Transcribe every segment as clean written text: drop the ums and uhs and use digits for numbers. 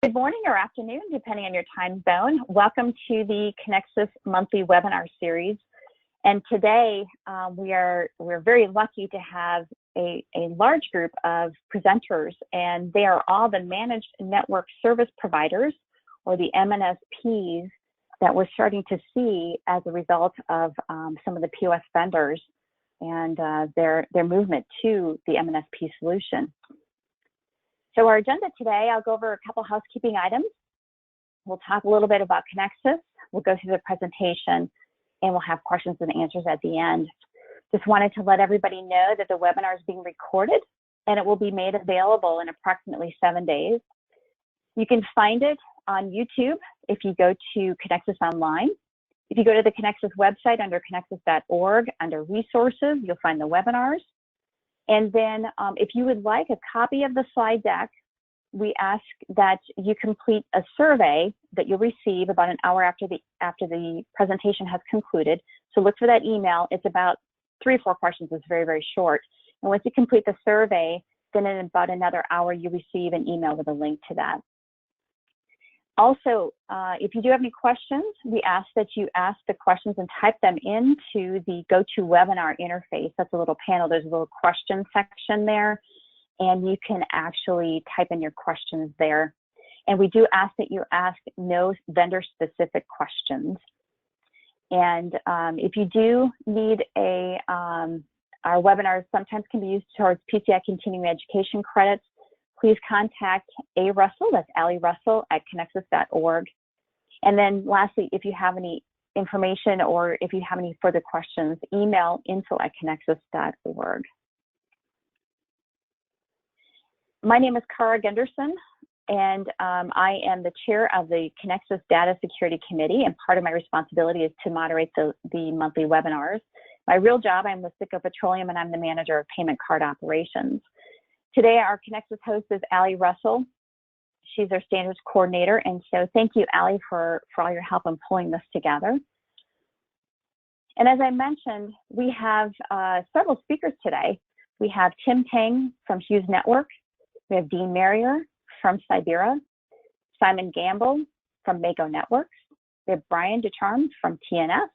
Good morning or afternoon, depending on your time zone. Welcome to the Conexxus monthly webinar series. And today we're very lucky to have a large group of presenters, and they are all the managed network service providers, or the MNSPs, that we're starting to see as a result of some of the POS vendors and their movement to the MNSP solution. So our agenda today, I'll go over a couple housekeeping items. We'll talk a little bit about Conexxus. We'll go through the presentation, and we'll have questions and answers at the end. Just wanted to let everybody know that the webinar is being recorded, and it will be made available in approximately 7 days. You can find it on YouTube if you go to Conexxus Online. If you go to the Conexxus website under conexxus.org, under resources, you'll find the webinars. And then if you would like a copy of the slide deck, we ask that you complete a survey that you'll receive about an hour after the presentation has concluded. So look for that email. It's about 3 or 4 questions. It's very, very short. And once you complete the survey, then in about another hour, you receive an email with a link to that. Also, if you do have any questions, we ask that you ask the questions and type them into the GoToWebinar interface. That's a little panel. There's a little question section there, and you can actually type in your questions there. And we do ask that you ask no vendor-specific questions. And if you do need our webinars sometimes can be used towards PCI continuing education credits. Please contact A. Russell, that's Allie Russell, at conexxus.org. And then lastly, if you have any information or if you have any further questions, email info@conexxus.org. My name is Kara Gunderson, and I am the chair of the Conexxus Data Security Committee, and part of my responsibility is to moderate the monthly webinars. My real job, I'm with Sitco Petroleum, and I'm the manager of payment card operations. Today, our Conexxus host is Allie Russell. She's our standards coordinator, and so thank you, Allie, for all your help in pulling this together. And as I mentioned, we have several speakers today. We have Tim Tang from Hughes Network. We have Dean Marrier from Cybera, Simon Gamble from Mako Networks. We have Brian Ducharme from TNS,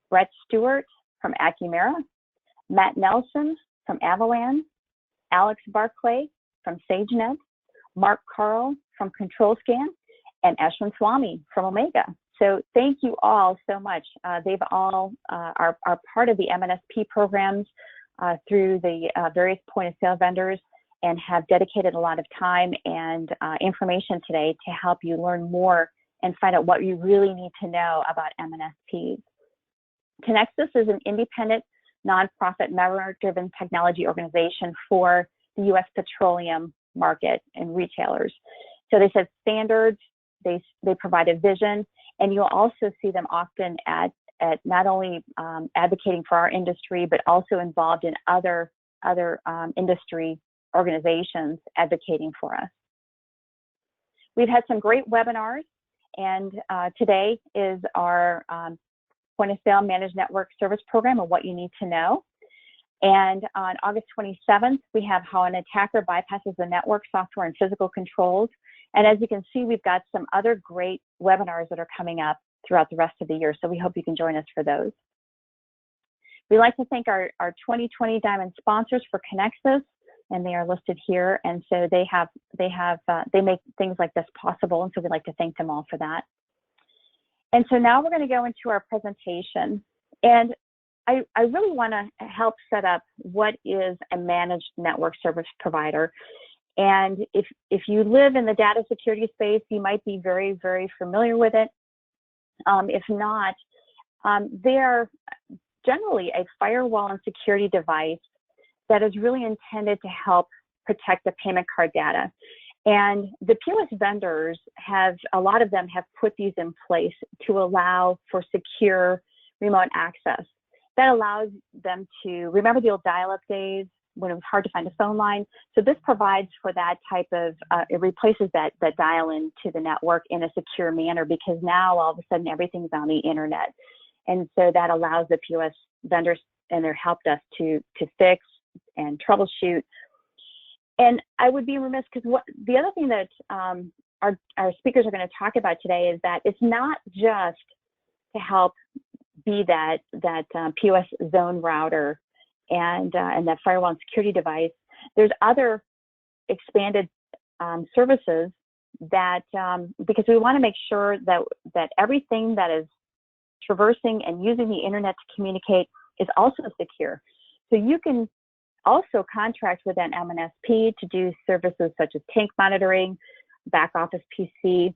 Brett Stewart from Acumera, Matt Nelson from Avalan, Alex Barclay from SageNet, Mark Carl from ControlScan, and Ashwin Swamy from Omega. So thank you all so much. They've all are part of the MNSP programs through the various point-of-sale vendors and have dedicated a lot of time and information today to help you learn more and find out what you really need to know about MNSPs. Conexxus is an independent, nonprofit, member-driven technology organization for the U.S. petroleum market and retailers. So they set standards, they provide a vision, and you'll also see them often at not only advocating for our industry, but also involved in other industry organizations advocating for us. We've had some great webinars, and today is our point-of-sale managed network service program and what you need to know. And on August 27th, we have how an attacker bypasses the network, software, and physical controls. And as you can see, we've got some other great webinars that are coming up throughout the rest of the year, so we hope you can join us for those. We'd like to thank our 2020 Diamond sponsors for Conexxus, and they are listed here. And so they make things like this possible, and so we'd like to thank them all for that. And so now we're going to go into our presentation. And I really want to help set up what is a managed network service provider. And if you live in the data security space, you might be very, very familiar with it. If not, they are generally a firewall and security device that is really intended to help protect the payment card data. And the POS vendors a lot of them have put these in place to allow for secure remote access. That allows them to remember the old dial-up days when it was hard to find a phone line. So this provides for that type of, it replaces that dial-in to the network in a secure manner, because now all of a sudden everything's on the internet. And so that allows the POS vendors and their help desk to fix and troubleshoot. And I would be remiss, because the other thing that our speakers are going to talk about today is that it's not just to help be that POS zone router and that firewall and security device. There's other expanded services that because we want to make sure that everything that is traversing and using the internet to communicate is also secure. So you can also contract with an MNSP to do services such as tank monitoring, back office PC.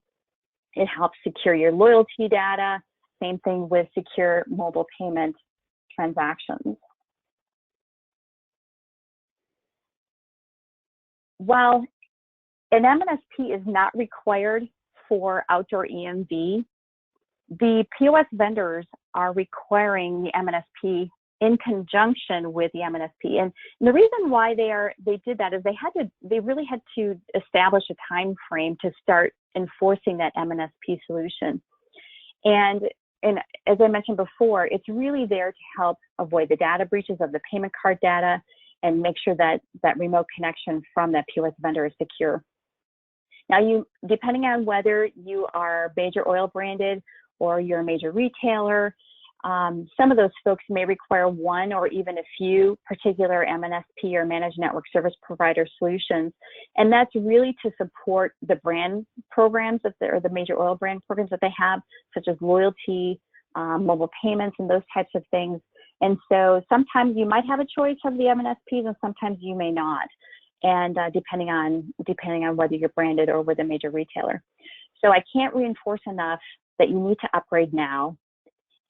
It helps secure your loyalty data. Same thing with secure mobile payment transactions. While an MNSP is not required for outdoor EMV, the POS vendors are requiring the MNSP in conjunction with the MNSP. And the reason why they did that is they really had to establish a time frame to start enforcing that MNSP solution. And as I mentioned before, it's really there to help avoid the data breaches of the payment card data and make sure that remote connection from that POS vendor is secure. Now, depending on whether you are major oil branded or you're a major retailer, some of those folks may require one or even a few particular MNSP or managed network service provider solutions. And that's really to support the brand programs, or the major oil brand programs that they have, such as loyalty, mobile payments, and those types of things. And so sometimes you might have a choice of the MNSPs and sometimes you may not. And depending on whether you're branded or with a major retailer. So I can't reinforce enough that you need to upgrade now.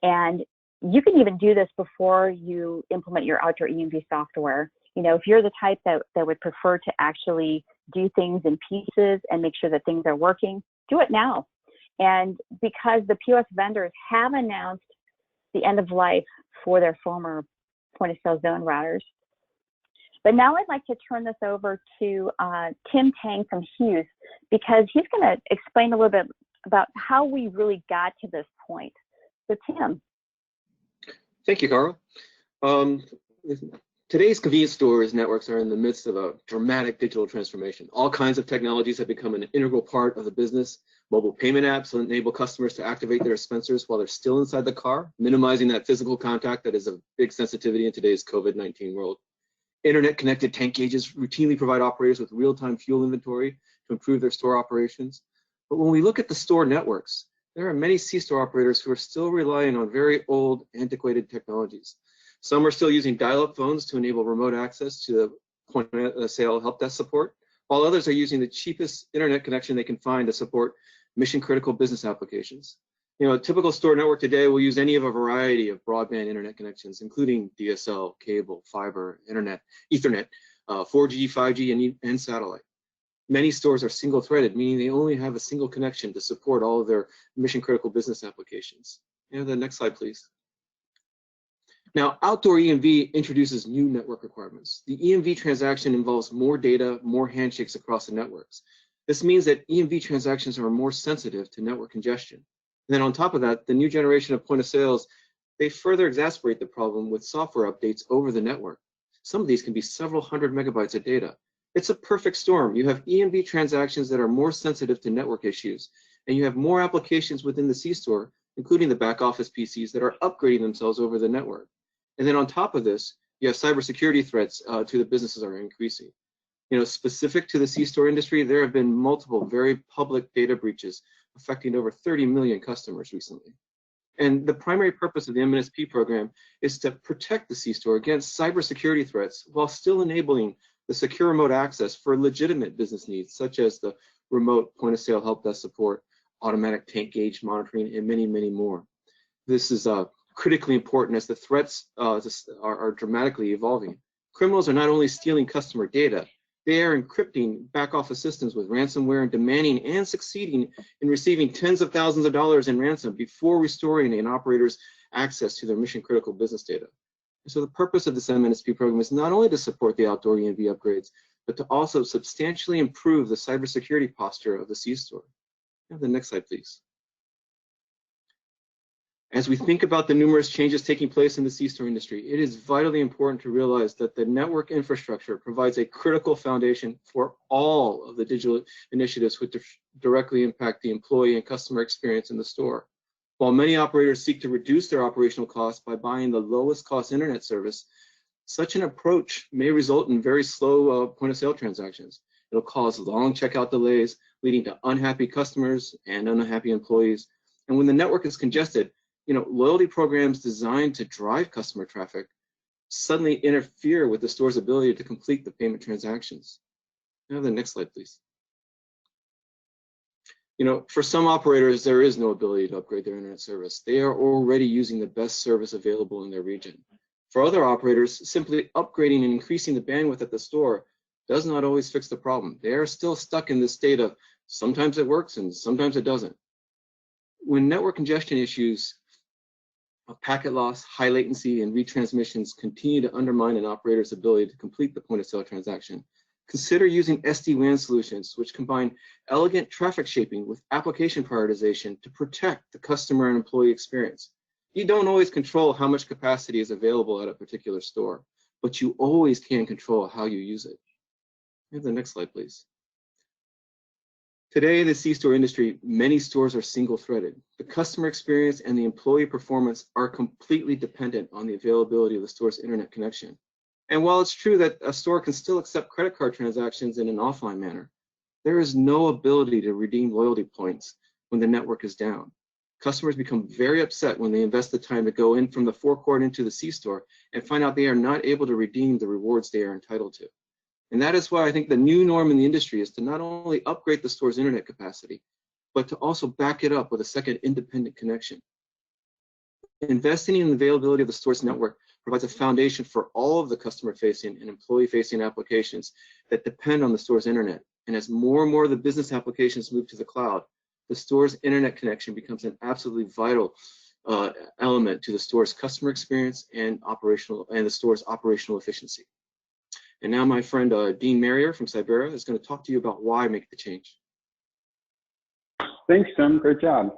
And you can even do this before you implement your outdoor EMV software. You know, if you're the type that would prefer to actually do things in pieces and make sure that things are working, do it now. And because the POS vendors have announced the end of life for their former point of sale zone routers. But now I'd like to turn this over to Tim Tang from Hughes, because he's going to explain a little bit about how we really got to this point. So Tim. Thank you, Carl. Today's convenience stores networks are in the midst of a dramatic digital transformation. All kinds of technologies have become an integral part of the business. Mobile payment apps will enable customers to activate their dispensers while they're still inside the car, minimizing that physical contact that is a big sensitivity in today's COVID-19 world. Internet-connected tank gauges routinely provide operators with real-time fuel inventory to improve their store operations. But when we look at the store networks, there are many C-store operators who are still relying on very old, antiquated technologies. Some are still using dial-up phones to enable remote access to the point-of-sale help desk support, while others are using the cheapest internet connection they can find to support mission-critical business applications. You know, a typical store network today will use any of a variety of broadband internet connections, including DSL, cable, fiber, internet, Ethernet, 4G, 5G, and satellite. Many stores are single-threaded, meaning they only have a single connection to support all of their mission-critical business applications. And the next slide, please. Now, outdoor EMV introduces new network requirements. The EMV transaction involves more data, more handshakes across the networks. This means that EMV transactions are more sensitive to network congestion. And then on top of that, the new generation of point of sales, they further exacerbate the problem with software updates over the network. Some of these can be several hundred megabytes of data. It's a perfect storm. You have EMV transactions that are more sensitive to network issues, and you have more applications within the C-store, including the back office PCs that are upgrading themselves over the network. And then on top of this, you have cybersecurity threats to the businesses are increasing. You know, specific to the C-store industry, there have been multiple very public data breaches affecting over 30 million customers recently. And the primary purpose of the MNSP program is to protect the C-store against cybersecurity threats while still enabling the secure remote access for legitimate business needs, such as the remote point-of-sale help desk support, automatic tank gauge monitoring, and many, many more. This is critically important as the threats are dramatically evolving. Criminals are not only stealing customer data, they are encrypting back-office systems with ransomware and demanding and succeeding in receiving tens of thousands of dollars in ransom before restoring an operator's access to their mission-critical business data. And so the purpose of this MNSP program is not only to support the outdoor EMV upgrades, but to also substantially improve the cybersecurity posture of the C-store. The next slide, please. As we think about the numerous changes taking place in the C-store industry, it is vitally important to realize that the network infrastructure provides a critical foundation for all of the digital initiatives directly impact the employee and customer experience in the store. While many operators seek to reduce their operational costs by buying the lowest cost internet service, such an approach may result in very slow point-of-sale transactions. It'll cause long checkout delays, leading to unhappy customers and unhappy employees. And when the network is congested, loyalty programs designed to drive customer traffic suddenly interfere with the store's ability to complete the payment transactions. Now the next slide, please. For some operators, there is no ability to upgrade their internet service. They are already using the best service available in their region. For other operators, simply upgrading and increasing the bandwidth at the store does not always fix the problem. They are still stuck in this state of sometimes it works and sometimes it doesn't. When network congestion issues of packet loss, high latency, and retransmissions continue to undermine an operator's ability to complete the point-of-sale transaction, consider using SD-WAN solutions, which combine elegant traffic shaping with application prioritization to protect the customer and employee experience. You don't always control how much capacity is available at a particular store, but you always can control how you use it. Have the next slide, please. Today, in the C-store industry, many stores are single-threaded. The customer experience and the employee performance are completely dependent on the availability of the store's internet connection. And while it's true that a store can still accept credit card transactions in an offline manner, there is no ability to redeem loyalty points when the network is down. Customers become very upset when they invest the time to go in from the forecourt into the C-store and find out they are not able to redeem the rewards they are entitled to. And that is why I think the new norm in the industry is to not only upgrade the store's internet capacity, but to also back it up with a second independent connection. Investing in the availability of the store's network provides a foundation for all of the customer-facing and employee-facing applications that depend on the store's internet. And as more and more of the business applications move to the cloud, the store's internet connection becomes an absolutely vital element to the store's customer experience and the store's operational efficiency. And now my friend Dean Marrier from Cyberra is going to talk to you about why make the change. Thanks, Tim. Great job.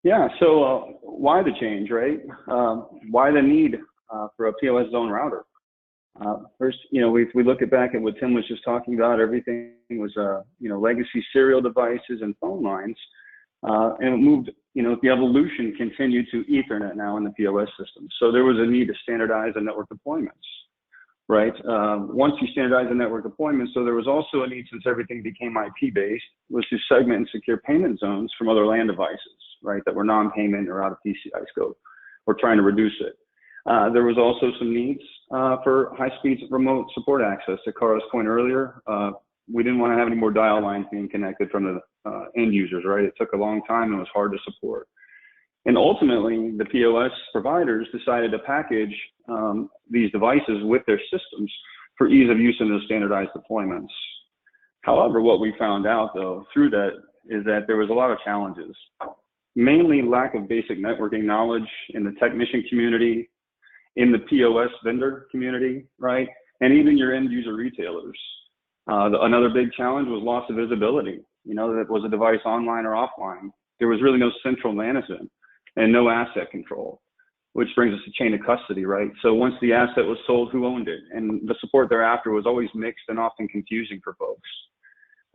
Yeah, so why the change, right? Why the need for a POS zone router? First, we look back at what Tim was just talking about. Everything was, legacy serial devices and phone lines, and it moved. The evolution continued to Ethernet now in the POS system. So there was a need to standardize the network deployments, right? Once you standardize the network deployments, so there was also a need, since everything became IP-based, was to segment and secure payment zones from other LAN devices, right, that were non-payment or out of PCI scope. We're trying to reduce it. There was also some needs for high-speed remote support access. To Cara's point earlier, we didn't want to have any more dial lines being connected from the end users, right? It took a long time and it was hard to support. And ultimately, the POS providers decided to package these devices with their systems for ease of use in those standardized deployments. However, what we found out, though, through that is that there was a lot of challenges, mainly lack of basic networking knowledge in the technician community, in the POS vendor community, right? And even your end user retailers. Another big challenge was loss of visibility. That was a device online or offline. There was really no central management and no asset control, which brings us to chain of custody, right? So once the asset was sold, who owned it? And the support thereafter was always mixed and often confusing for folks.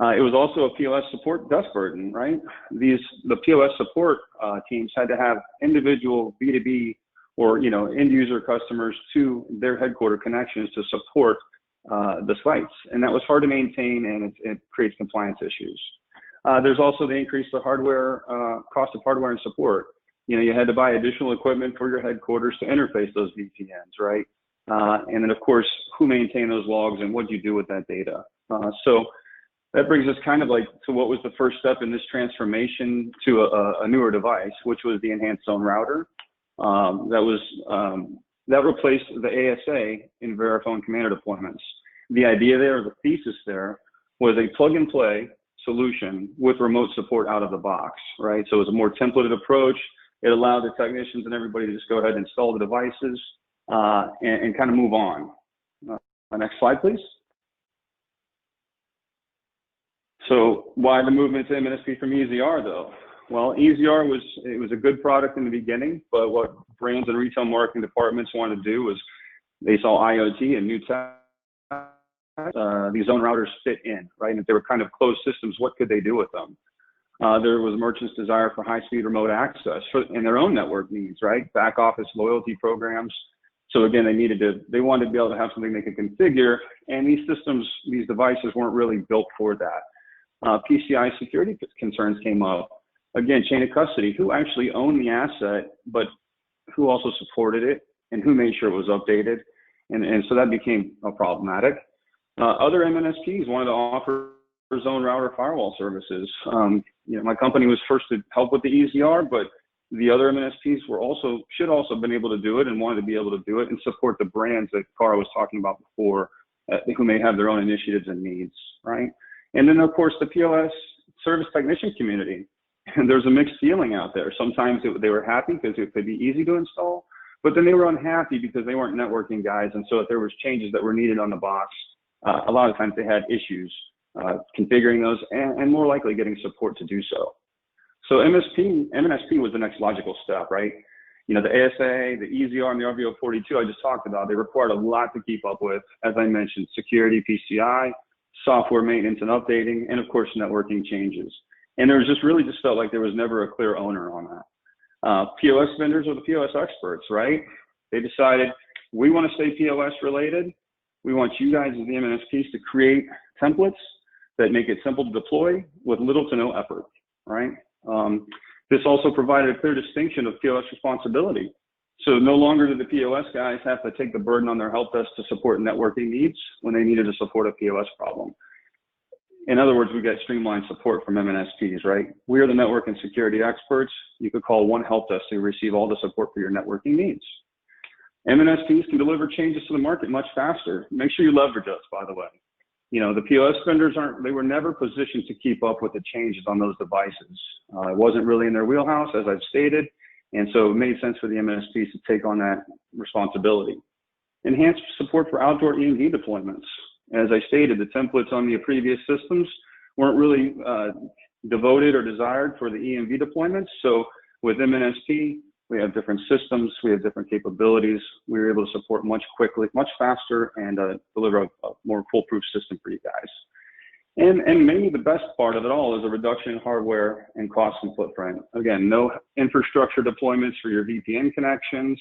It was also a POS support dust burden, right? The POS support teams had to have individual B2B or end user customers to their headquarter connections to support the sites, and that was hard to maintain, and it creates compliance issues. There's also the increase of hardware, cost of hardware and support. You had to buy additional equipment for your headquarters to interface those VPNs, right? And then of course, who maintained those logs and what do you do with that data? So that brings us kind of like to what was the first step in this transformation to a newer device, which was the enhanced zone router. That replaced the ASA in Verifone Commander deployments. The idea there, the thesis there, was a plug-and-play solution with remote support out of the box, right? So it was a more templated approach. It allowed the technicians and everybody to just go ahead and install the devices and kind of move on. Next slide, please. So why the movement to MNSP from EZR, though? Well, EZR was a good product in the beginning, but what brands and retail marketing departments wanted to do was they saw IoT and new tech. These zone routers fit in, right? And if they were kind of closed systems, what could they do with them? There was merchants' desire for high-speed remote access in their own network needs, right? Back office loyalty programs. So again, they wanted to be able to have something they could configure, and these systems, these devices weren't really built for that. PCI security concerns came up. Again, chain of custody, who actually owned the asset, but who also supported it, and who made sure it was updated. And so that became problematic. Other MNSPs wanted to offer zone router firewall services. My company was first to help with the EZR, but the other MNSPs should also have been able to do it and wanted to be able to do it and support the brands that Cara was talking about before, who may have their own initiatives and needs, right? And then of course the POS service technician community. And there's a mixed feeling out there. Sometimes they were happy because it could be easy to install, but then they were unhappy because they weren't networking guys. And so if there was changes that were needed on the box, a lot of times they had issues configuring those and more likely getting support to do so. So MNSP was the next logical step, right? The ASA, the EZR, and the RVO42 I just talked about, they required a lot to keep up with. As I mentioned, security, PCI, software maintenance and updating, and of course, networking changes. And there was just felt like there was never a clear owner on that. POS vendors are the POS experts, right? They decided, we want to stay POS related. We want you guys as the MNSPs to create templates that make it simple to deploy with little to no effort, right? This also provided a clear distinction of POS responsibility. So no longer did the POS guys have to take the burden on their help desk to support networking needs when they needed to support a POS problem. In other words, we get streamlined support from MNSPs, right? We are the network and security experts. You could call one help desk to receive all the support for your networking needs. MNSPs can deliver changes to the market much faster. Make sure you leverage us, by the way. The POS vendors they were never positioned to keep up with the changes on those devices. It wasn't really in their wheelhouse, as I've stated. And so it made sense for the MNSPs to take on that responsibility. Enhanced support for outdoor EMV deployments. As I stated, the templates on the previous systems weren't really devoted or desired for the EMV deployments. So with MNSP, we have different systems, we have different capabilities. We were able to support much faster, and deliver a more foolproof system for you guys. And maybe the best part of it all is a reduction in hardware and cost and footprint. Again, no infrastructure deployments for your VPN connections.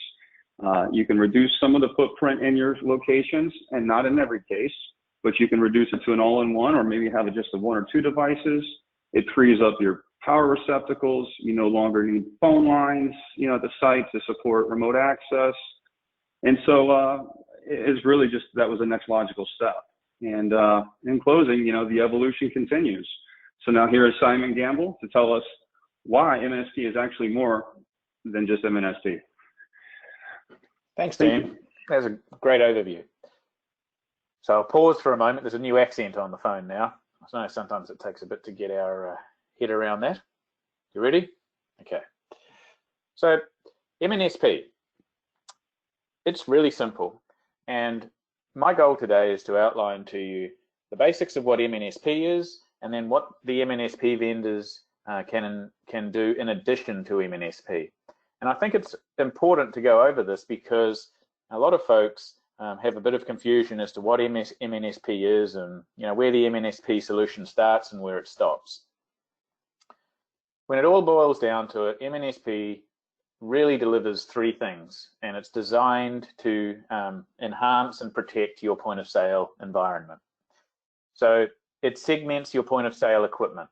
You can reduce some of the footprint in your locations, and not in every case, but you can reduce it to an all-in-one, or maybe have it just of one or two devices. It frees up your power receptacles. You no longer need phone lines, at the site to support remote access. And so it's really that was the next logical step. And in closing, the evolution continues. So now here is Simon Gamble to tell us why MNSP is actually more than just MNSP. Thanks, Dan. That's a great overview. So I'll pause for a moment. There's a new accent on the phone now. I know sometimes it takes a bit to get our head around that. You ready? Okay. So MNSP, it's really simple. And my goal today is to outline to you the basics of what MNSP is, and then what the MNSP vendors can do in addition to MNSP. And I think it's important to go over this because a lot of folks have a bit of confusion as to what MNSP is, and where the MNSP solution starts and where it stops. When it all boils down to it, MNSP really delivers three things, and it's designed to enhance and protect your point of sale environment. So it segments your point of sale equipment.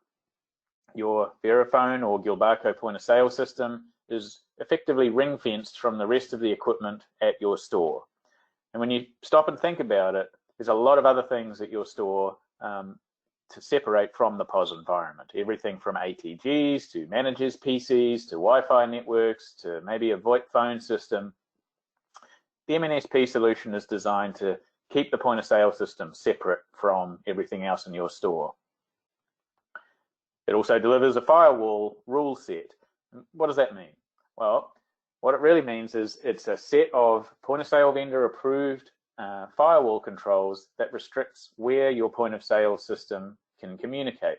Your Verifone or Gilbarco point of sale system is effectively ring-fenced from the rest of the equipment at your store. And when you stop and think about it, there's a lot of other things at your store to separate from the POS environment. Everything from ATGs to managers' PCs to Wi-Fi networks to maybe a VoIP phone system. The MNSP solution is designed to keep the point of sale system separate from everything else in your store. It also delivers a firewall rule set. What does that mean? Well, what it really means is it's a set of point of sale vendor approved firewall controls that restricts where your point of sale system can communicate.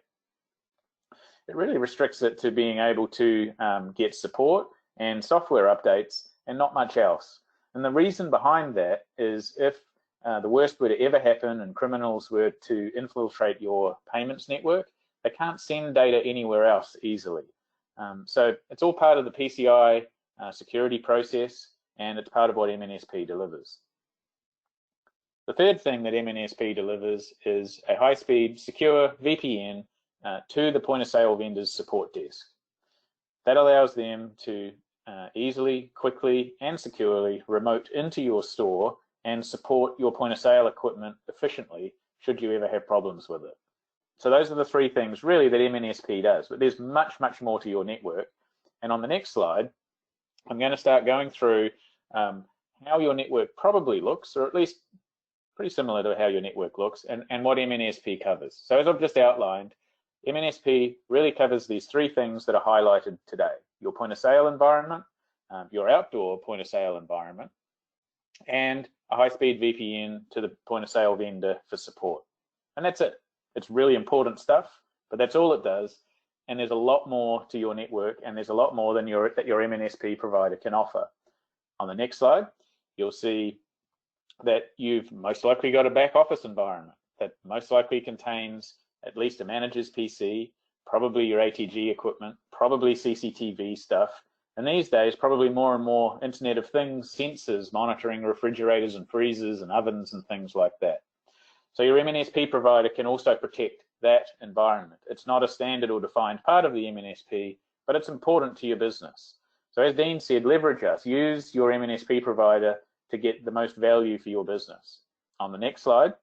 It really restricts it to being able to get support and software updates and not much else. And the reason behind that is if the worst were to ever happen and criminals were to infiltrate your payments network, they can't send data anywhere else easily. So it's all part of the PCI security process, and it's part of what MNSP delivers. The third thing that MNSP delivers is a high-speed, secure VPN to the point-of-sale vendor's support desk. That allows them to easily, quickly, and securely remote into your store and support your point-of-sale equipment efficiently should you ever have problems with it. So those are the three things really that MNSP does, but there's much, much more to your network. And on the next slide, I'm going to start going through how your network probably looks, or at least pretty similar to how your network looks, and what MNSP covers. So as I've just outlined, MNSP really covers these three things that are highlighted today: your point-of-sale environment, your outdoor point-of-sale environment, and a high-speed VPN to the point-of-sale vendor for support. And that's it. It's really important stuff, but that's all it does. And there's a lot more to your network, and there's a lot more than that your MNSP provider can offer. On the next slide, you'll see that you've most likely got a back office environment that most likely contains at least a manager's PC, probably your ATG equipment, probably CCTV stuff, and these days probably more and more Internet of Things sensors monitoring refrigerators and freezers and ovens and things like that. So your MNSP provider can also protect that environment. It's not a standard or defined part of the MNSP, but it's important to your business. So as Dean said, leverage us. Use your MNSP provider to get the most value for your business. On the next slide,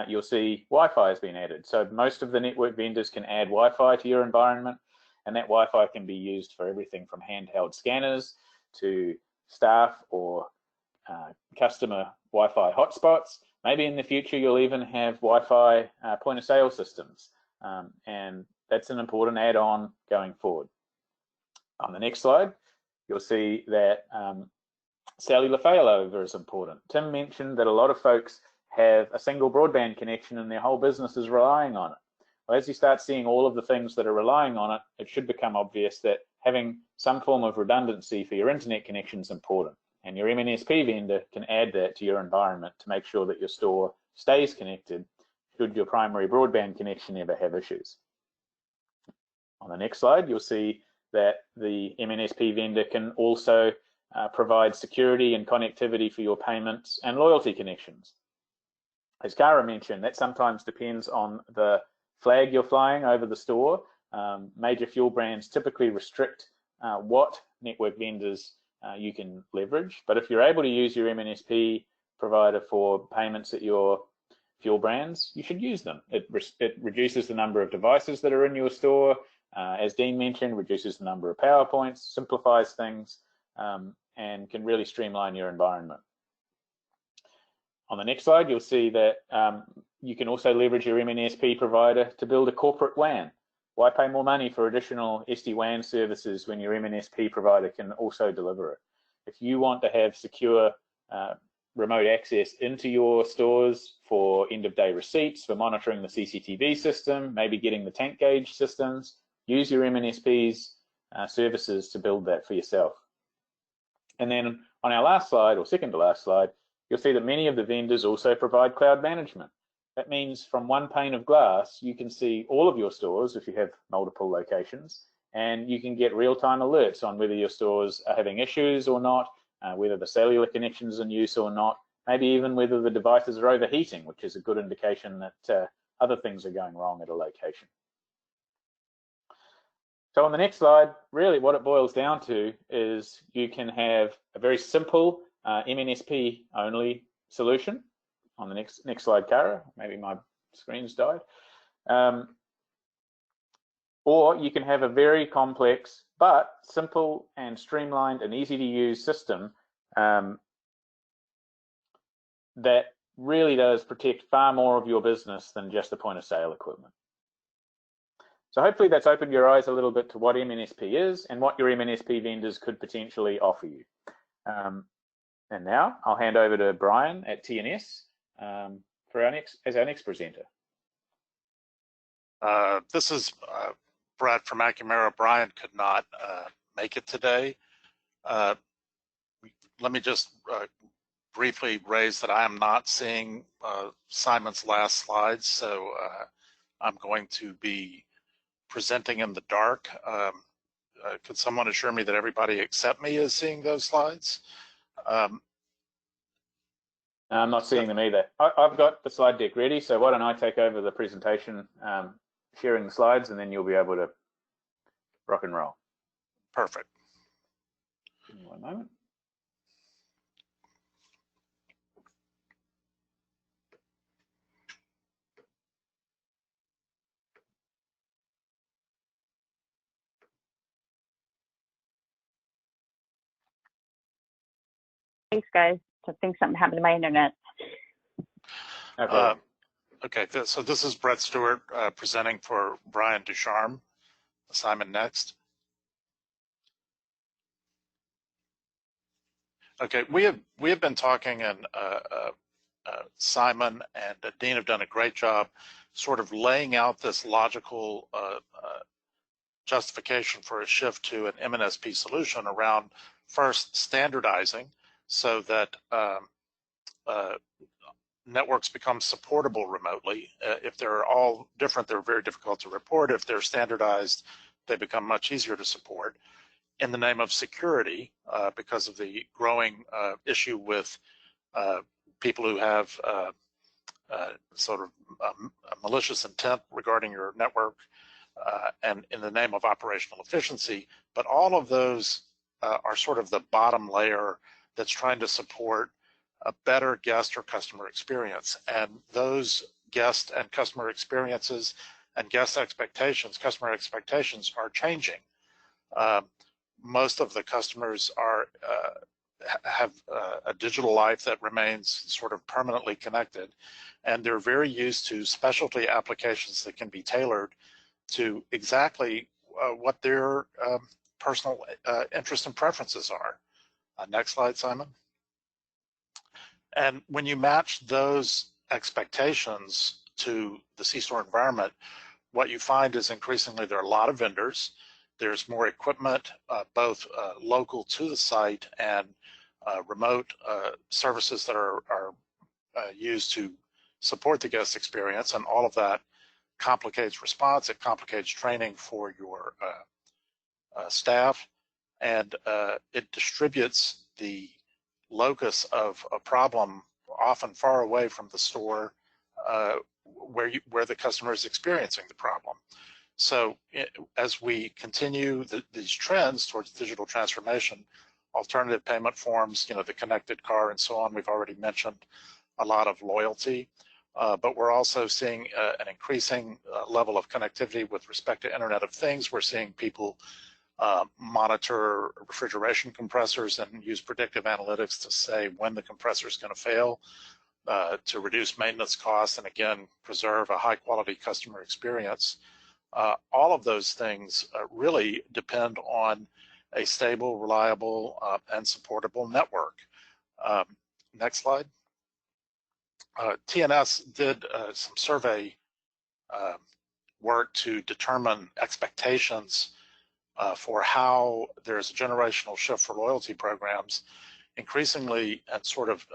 you'll see Wi-Fi has been added. So most of the network vendors can add Wi-Fi to your environment, and that Wi-Fi can be used for everything from handheld scanners to staff or customer Wi-Fi hotspots. Maybe in the future you'll even have Wi-Fi point-of-sale systems, and that's an important add-on going forward. On the next slide, you'll see that cellular failover is important. Tim mentioned that a lot of folks have a single broadband connection and their whole business is relying on it. Well, as you start seeing all of the things that are relying on it, it should become obvious that having some form of redundancy for your internet connection is important. And your MNSP vendor can add that to your environment to make sure that your store stays connected should your primary broadband connection ever have issues. On the next slide, you'll see that the MNSP vendor can also provide security and connectivity for your payments and loyalty connections. As Cara mentioned, that sometimes depends on the flag you're flying over the store. Major fuel brands typically restrict what network vendors you can leverage, but if you're able to use your MNSP provider for payments at your fuel brands, you should use them. It reduces the number of devices that are in your store, as Dean mentioned, reduces the number of PowerPoints, simplifies things, and can really streamline your environment. On the next slide, you'll see that you can also leverage your MNSP provider to build a corporate WAN. Why pay more money for additional SD-WAN services when your MNSP provider can also deliver it? If you want to have secure remote access into your stores for end-of-day receipts, for monitoring the CCTV system, maybe getting the tank gauge systems, use your MNSP's services to build that for yourself. And then on our last slide, or second to last slide, you'll see that many of the vendors also provide cloud management. That means from one pane of glass, you can see all of your stores if you have multiple locations, and you can get real-time alerts on whether your stores are having issues or not, whether the cellular connection is in use or not, maybe even whether the devices are overheating, which is a good indication that other things are going wrong at a location. So on the next slide, really what it boils down to is you can have a very simple MNSP only solution. On the next slide, Cara, maybe my screen's died. Or you can have a very complex but simple and streamlined and easy to use system that really does protect far more of your business than just the point of sale equipment. So hopefully that's opened your eyes a little bit to what MNSP is and what your MNSP vendors could potentially offer you. And now I'll hand over to Brian at TNS as our next presenter. This is Brad from Acumera. Brian could not make it today. Let me just briefly raise that I am not seeing Simon's last slides, so I'm going to be presenting in the dark. Could someone assure me that everybody except me is seeing those slides? I'm not seeing them either. I've got the slide deck ready, so why don't I take over the presentation, sharing the slides, and then you'll be able to rock and roll. Perfect. Give me one moment. Thanks, guys. I think something happened to my internet. No problem. Okay, so this is Brett Stewart presenting for Brian Ducharme. Simon, next. Okay, we have been talking, and Simon and Dean have done a great job sort of laying out this logical justification for a shift to an MNSP solution around first standardizing so that networks become supportable remotely. If they're all different, they're very difficult to report. If they're standardized, they become much easier to support. In the name of security, because of the growing issue with people who have sort of malicious intent regarding your network, and in the name of operational efficiency. But all of those are sort of the bottom layer that's trying to support a better guest or customer experience. And those guest and customer experiences and guest expectations, customer expectations are changing. Most of the customers have a digital life that remains sort of permanently connected, and they're very used to specialty applications that can be tailored to exactly what their personal interests and preferences are. Next slide, Simon. And when you match those expectations to the C-store environment, what you find is increasingly there are a lot of vendors. There's more equipment, both local to the site and remote services that are used to support the guest experience, and all of that complicates response. It complicates training for your staff, and it distributes the locus of a problem often far away from the store where the customer is experiencing the problem. So as we continue these trends towards digital transformation, alternative payment forms, the connected car and so on, we've already mentioned a lot of loyalty, but we're also seeing an increasing level of connectivity with respect to Internet of Things. We're seeing people monitor refrigeration compressors and use predictive analytics to say when the compressor is going to fail, to reduce maintenance costs and again preserve a high quality customer experience. All of those things really depend on a stable, reliable, and supportable network. Next slide. TNS did some survey work to determine expectations for how there's a generational shift for loyalty programs. Increasingly, and sort of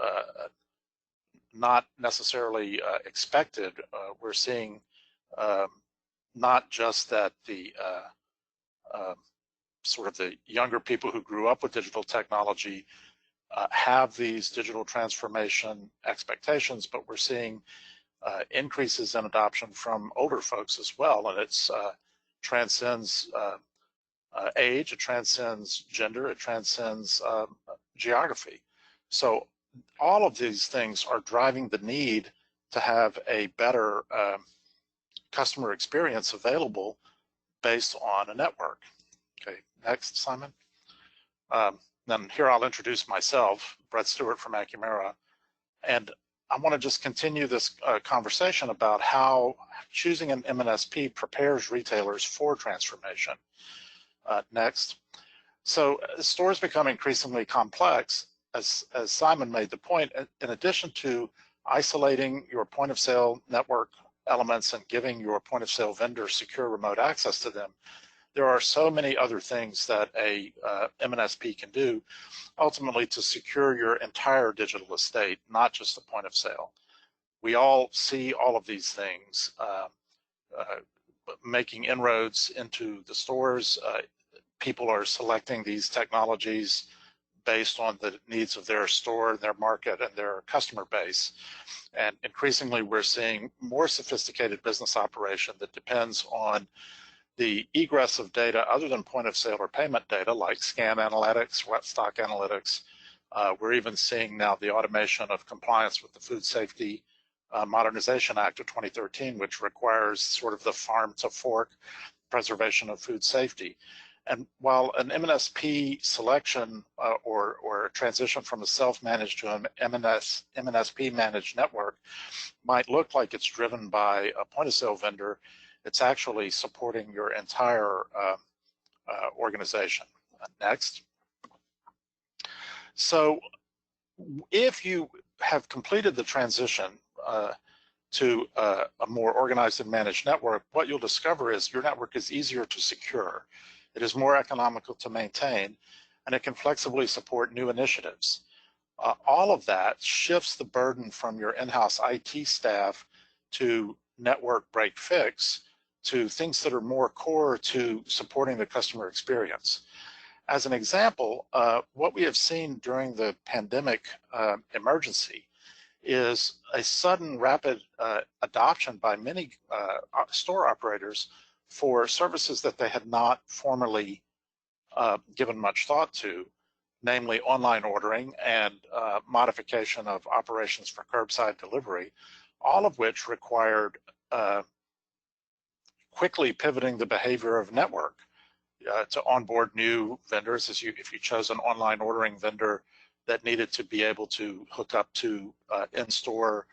not necessarily expected, we're seeing not just that the sort of the younger people who grew up with digital technology have these digital transformation expectations, but we're seeing increases in adoption from older folks as well, and it's transcends age, it transcends gender, it transcends geography. So all of these things are driving the need to have a better customer experience available based on a network. Okay, next, Simon. Then here I'll introduce myself, Brett Stewart from Acumera, and I want to just continue this conversation about how choosing an MNSP prepares retailers for transformation. Next. So stores become increasingly complex, as Simon made the point. In addition to isolating your point of sale network elements and giving your point of sale vendor secure remote access to them, there are so many other things that a MNSP can do ultimately to secure your entire digital estate, not just the point of sale. We all see all of these things making inroads into the stores. People are selecting these technologies based on the needs of their store, their market, and their customer base. And increasingly, we're seeing more sophisticated business operation that depends on the egress of data other than point of sale or payment data, like scan analytics, wet stock analytics. We're even seeing now the automation of compliance with the Food Safety Modernization Act of 2013, which requires sort of the farm to fork preservation of food safety. And while an MNSP selection or a transition from a self-managed to an MNSP managed network might look like it's driven by a point of sale vendor, it's actually supporting your entire organization. Next. So if you have completed the transition to a more organized and managed network, what you'll discover is your network is easier to secure. It is more economical to maintain, and it can flexibly support new initiatives. All of that shifts the burden from your in-house IT staff to network break fix to things that are more core to supporting the customer experience. As an example, what we have seen during the pandemic emergency is a sudden rapid adoption by many store operators for services that they had not formerly given much thought to, namely online ordering and modification of operations for curbside delivery, all of which required quickly pivoting the behavior of network to onboard new vendors. If you chose an online ordering vendor that needed to be able to hook up to in-store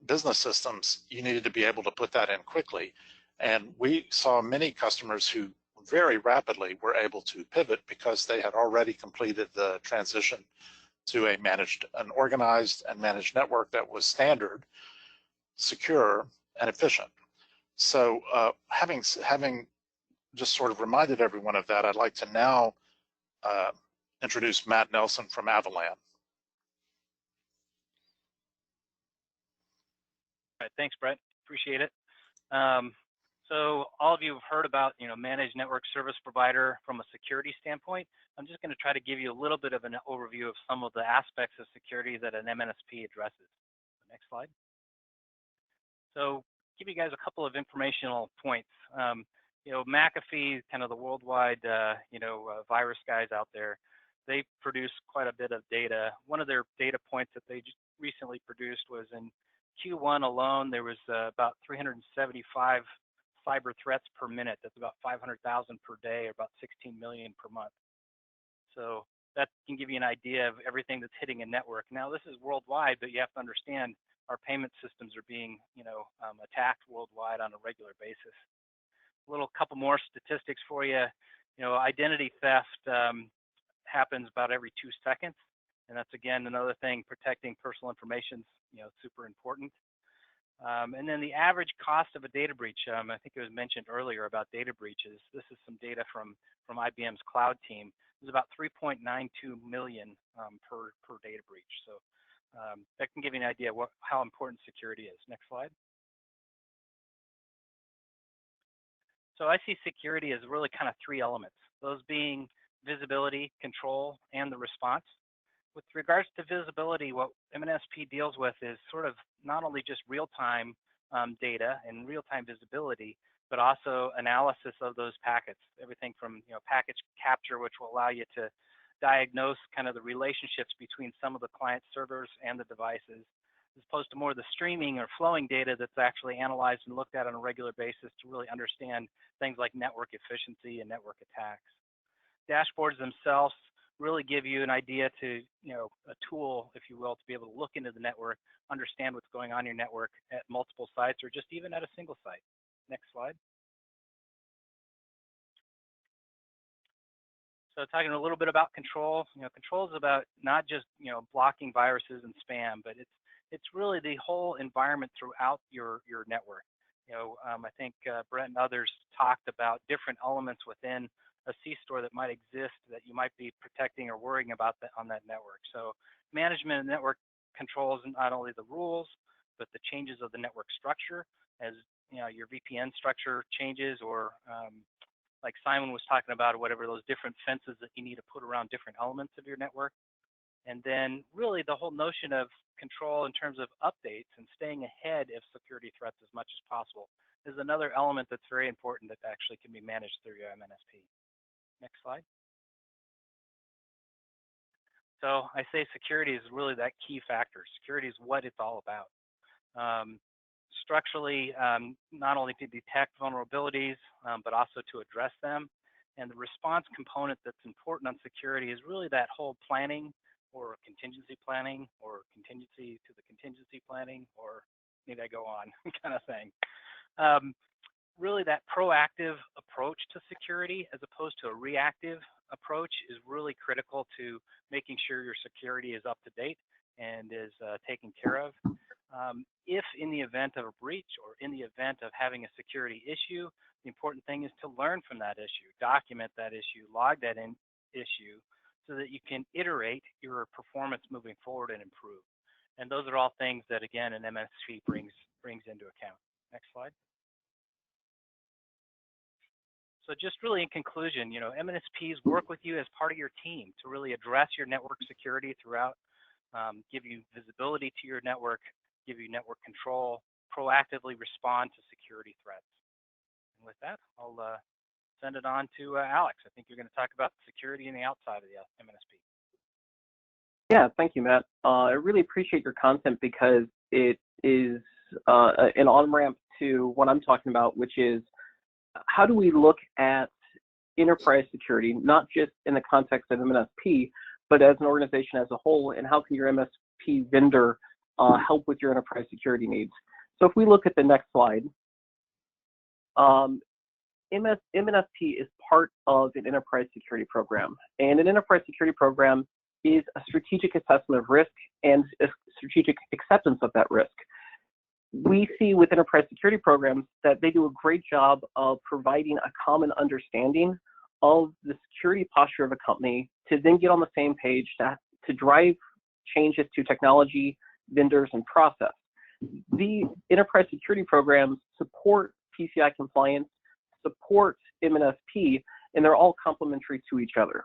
business systems, you needed to be able to put that in quickly. And we saw many customers who very rapidly were able to pivot because they had already completed the transition to an organized and managed network that was standard, secure, and efficient. So having just sort of reminded everyone of that, I'd like to now introduce Matt Nelson from Avalan. All right, thanks, Brett. Appreciate it. So all of you have heard about, managed network service provider from a security standpoint. I'm just going to try to give you a little bit of an overview of some of the aspects of security that an MNSP addresses. Next slide. So give you guys a couple of informational points. McAfee, kind of the worldwide, virus guys out there, they produce quite a bit of data. One of their data points that they just recently produced was in Q1 alone, there was about 375 cyber threats per minute. That's about 500,000 per day, or about 16 million per month. So that can give you an idea of everything that's hitting a network. Now, this is worldwide, but you have to understand our payment systems are being, attacked worldwide on a regular basis. A couple more statistics for you. Identity theft happens about every 2 seconds, and that's again another thing. Protecting personal information is, super important. And then the average cost of a data breach. I think it was mentioned earlier about data breaches. This is some data from IBM's cloud team. It's about 3.92 million per data breach. So that can give you an idea how important security is. Next slide. So I see security as really kind of 3 elements, those being visibility, control, and the response. With regards to visibility, what MNSP deals with is sort of not only just real-time data and real-time visibility, but also analysis of those packets. Everything from package capture, which will allow you to diagnose kind of the relationships between some of the client servers and the devices, as opposed to more of the streaming or flowing data that's actually analyzed and looked at on a regular basis to really understand things like network efficiency and network attacks. Dashboards themselves really give you an idea to, a tool, if you will, to be able to look into the network, understand what's going on in your network at multiple sites or just even at a single site. Next slide. So talking a little bit about control. Control is about not just, blocking viruses and spam, but it's really the whole environment throughout your network. I think Brett and others talked about different elements within a C-store that might exist that you might be protecting or worrying about on that network. So management and network controls not only the rules, but the changes of the network structure, as you know, your VPN structure changes, or like Simon was talking about, whatever those different fences that you need to put around different elements of your network. And then really the whole notion of control in terms of updates and staying ahead of security threats as much as possible is another element that's very important that actually can be managed through your MNSP. Next slide. So I say security is really that key factor. Security is what it's all about. Structurally, not only to detect vulnerabilities, but also to address them. And the response component that's important on security is really that whole planning, or contingency planning, or contingency to the contingency planning, or need I go on kind of thing. Really that proactive approach to security as opposed to a reactive approach is really critical to making sure your security is up to date and is taken care of. If in the event of a breach or in the event of having a security issue, the important thing is to learn from that issue, document that issue, log that issue, so that you can iterate your performance moving forward and improve. And those are all things that, again, an MNSP brings into account. Next slide. So just really in conclusion, you know, MNSPs work with you as part of your team to really address your network security throughout, give you visibility to your network, give you network control, proactively respond to security threats. And with that, I'll send it on to Alex. I think you're going to talk about security in the outside of the MNSP. Yeah, thank you, Matt. I really appreciate your content because it is an on-ramp to what I'm talking about, which is how do we look at enterprise security, not just in the context of MNSP, but as an organization as a whole, and how can your MSP vendor help with your enterprise security needs? So if we look at the next slide, MNSP is part of an enterprise security program, and an enterprise security program is a strategic assessment of risk and a strategic acceptance of that risk. We see with enterprise security programs that they do a great job of providing a common understanding of the security posture of a company to then get on the same page to drive changes to technology, vendors, and process. The enterprise security programs support PCI compliance, support MNSP, and they're all complementary to each other.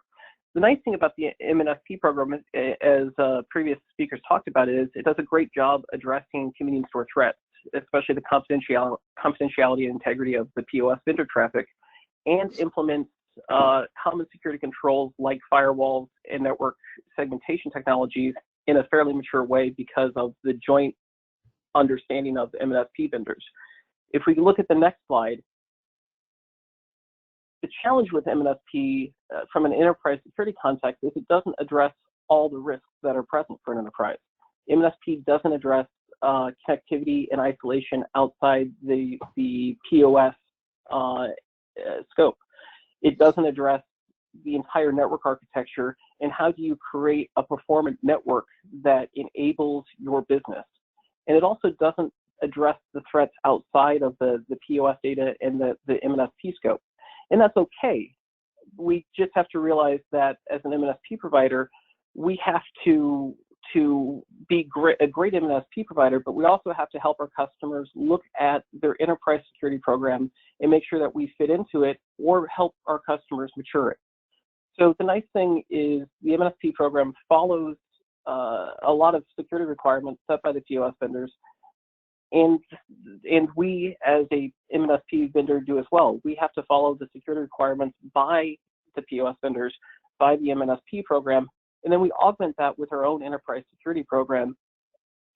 The nice thing about the MNSP program, as previous speakers talked about, is it does a great job addressing convenience store threats, especially the confidentiality and integrity of the POS vendor traffic, and implements common security controls like firewalls and network segmentation technologies in a fairly mature way because of the joint understanding of the MNSP vendors. If we look at the next slide, the challenge with MNSP from an enterprise security context is it doesn't address all the risks that are present for an enterprise. MNSP doesn't address connectivity and isolation outside the POS scope. It doesn't address the entire network architecture and how do you create a performant network that enables your business. And it also doesn't address the threats outside of the POS data and the MNSP scope. And that's okay. We just have to realize that as an MNSP provider, we have to be a great MNSP provider, but we also have to help our customers look at their enterprise security program and make sure that we fit into it or help our customers mature it. So the nice thing is the MNSP program follows a lot of security requirements set by the POS vendors, and we as a MNSP vendor do as well. We have to follow the security requirements by the POS vendors, by the MNSP program, and then we augment that with our own enterprise security program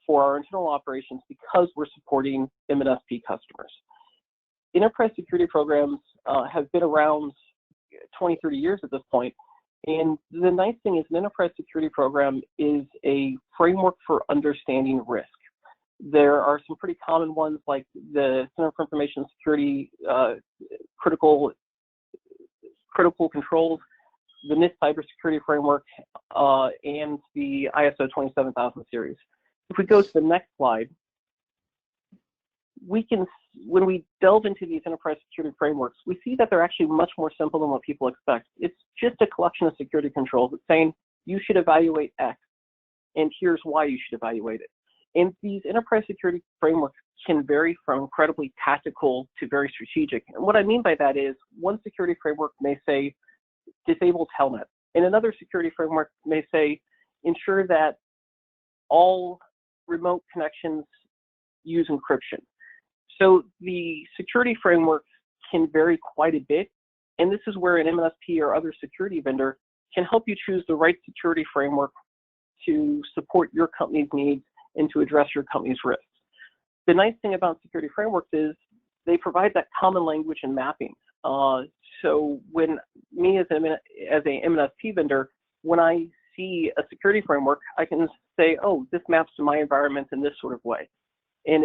for our internal operations because we're supporting MNSP customers. Enterprise security programs have been around 20, 30 years at this point. And the nice thing is an enterprise security program is a framework for understanding risk. There are some pretty common ones like the Center for Information Security critical controls, the NIST cybersecurity framework, and the ISO 27000 series. If we go to the next slide, when we delve into these enterprise security frameworks, we see that they're actually much more simple than what people expect. It's just a collection of security controls. It's saying you should evaluate X, and here's why you should evaluate it. And these enterprise security frameworks can vary from incredibly tactical to very strategic. And what I mean by that is one security framework may say disable telnet, and another security framework may say ensure that all remote connections use encryption. So the security frameworks can vary quite a bit, and this is where an MNSP or other security vendor can help you choose the right security framework to support your company's needs and to address your company's risks. The nice thing about security frameworks is they provide that common language and mapping. So when me as a MNSP vendor, when I see a security framework, I can say, oh, this maps to my environment in this sort of way. And